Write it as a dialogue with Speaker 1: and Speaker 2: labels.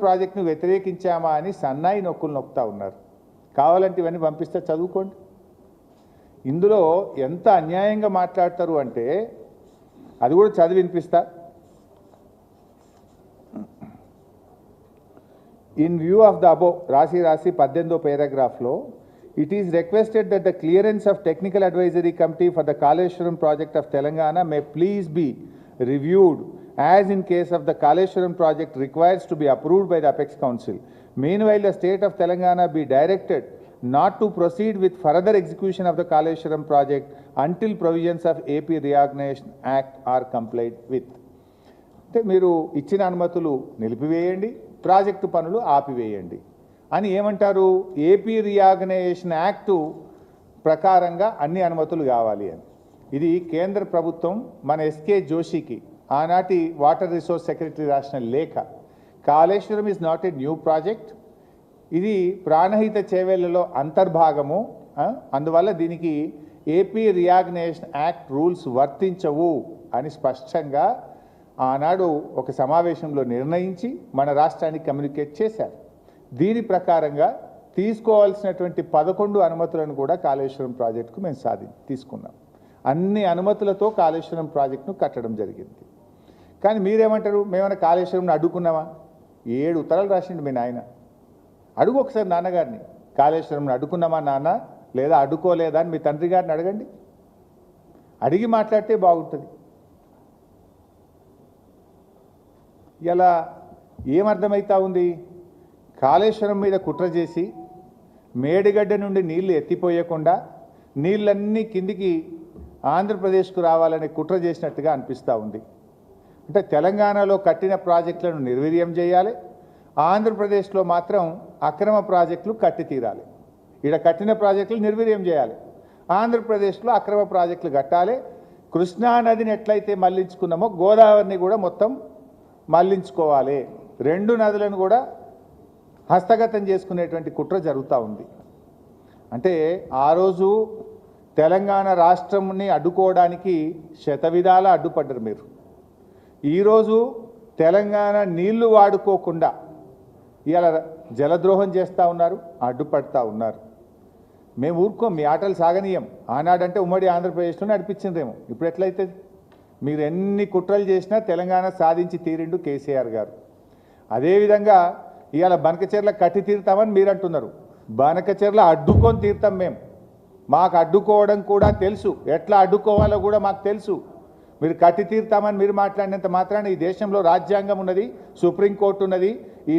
Speaker 1: ప్రాజెక్టును వ్యతిరేకించామా అని సన్నాయి నొక్కులు నొక్కుతా ఉన్నారు. కావాలంటే ఇవన్నీ పంపిస్తే చదువుకోండి. ఇందులో ఎంత అన్యాయంగా మాట్లాడతారు అంటే అది కూడా చదివి వినిపిస్తా. In view of the above, రాసి 18వ paragraphలో it is requested that the clearance of technical advisory committee for the Kaleshwaram project of Telangana may please be reviewed as in case of the Kaleshwaram project requires to be approved by the Apex Council. Meanwhile, the state of Telangana be directed not to proceed with further execution of the Kaleshwaram project until provisions of AP Reorganization Act are complied with. అంటే మీరు ఇచ్చిన అనుమతులు నిలిపివేయండి, project పనులు ఆపివేయండి అని ఏమంటారు? AP reorganisation act ప్రకారంగా అన్ని అనుమతులు కావాలి అని. ఇది కేంద్ర ప్రభుత్వం మన ఎస్కే జోషికి ఆనాటి వాటర్ రిసోర్స్ సెక్రటరీ రాసిన లేఖ. Kaleshwaram is not a new project, ఇది ప్రాణహిత చేవేళ్లలో అంతర్భాగము. అందువల్ల దీనికి ఏపీ రీఆర్గనైజేషన్ యాక్ట్ రూల్స్ వర్తించవు అని స్పష్టంగా ఆనాడు ఒక సమావేశంలో నిర్ణయించి మన రాష్ట్రానికి కమ్యూనికేట్ చేశారు. దీని ప్రకారంగా తీసుకోవాల్సినటువంటి 11 అనుమతులను కూడా కాళేశ్వరం ప్రాజెక్టుకు మేము తీసుకున్నాం. అన్ని అనుమతులతో కాళేశ్వరం ప్రాజెక్టును కట్టడం జరిగింది. కానీ మీరేమంటారు? మేమైనా కాళేశ్వరంను అడ్డుకున్నామా? 7 ఉత్తరాలు రాసిండు మీ నాయన. అడుగు ఒకసారి నాన్నగారిని, కాళేశ్వరంను అడ్డుకున్నామా నాన్న, లేదా అడ్డుకోలేదా అని మీ తండ్రి గారిని అడగండి. అడిగి మాట్లాడితే బాగుంటుంది. ఇలా ఏమర్థమవుతా ఉంది? కాళేశ్వరం మీద కుట్ర చేసి మేడిగడ్డ నుండి నీళ్లు ఎత్తిపోయకుండా నీళ్ళన్నీ కిందికి ఆంధ్రప్రదేశ్కు రావాలనే కుట్ర చేసినట్టుగా అనిపిస్తూ ఉంది. అంటే తెలంగాణలో కట్టిన ప్రాజెక్టులను నిర్వీర్యం చేయాలి, ఆంధ్రప్రదేశ్లో మాత్రం అక్రమ ప్రాజెక్టులు కట్టి తీరాలి. ఇక్కడ కట్టిన ప్రాజెక్టులు నిర్వీర్యం చేయాలి, ఆంధ్రప్రదేశ్లో అక్రమ ప్రాజెక్టులు కట్టాలి. కృష్ణానదిని ఎట్లయితే మళ్లించుకున్నామో గోదావరిని కూడా మొత్తం మళ్లించుకోవాలి. 2 నదులను కూడా హస్తగతం చేసుకునేటువంటి కుట్ర జరుగుతూ ఉంది. అంటే ఆ రోజు తెలంగాణ రాష్ట్రంని అడ్డుకోవడానికి శతవిధాల అడ్డుపడ్డారు మీరు. ఈరోజు తెలంగాణ నీళ్లు వాడుకోకుండా ఇలా జలద్రోహం చేస్తూ ఉన్నారు, అడ్డుపడతా ఉన్నారు. మేము ఊరుకోం, మీ ఆటలు సాగనీయం. ఆనాడంటే ఉమ్మడి ఆంధ్రప్రదేశ్లో నడిపించిందేమో, ఇప్పుడు ఎట్లయితే? మీరు ఎన్ని కుట్రలు చేసినా తెలంగాణ సాధించి తీరిండు కేసీఆర్ గారు. అదేవిధంగా ఇవాళ బనకచెర్ల కట్టి తీరుతామని మీరు అంటున్నారు. బనకచెర్ల అడ్డుకొని తీరుతాం మేము. మాకు అడ్డుకోవడం కూడా తెలుసు, ఎట్లా అడ్డుకోవాలో కూడా మాకు తెలుసు. మీరు కట్టి తీరుతామని మీరు మాట్లాడినంత మాత్రాన ఈ దేశంలో రాజ్యాంగం ఉన్నది, సుప్రీంకోర్టు ఉన్నది. ఈ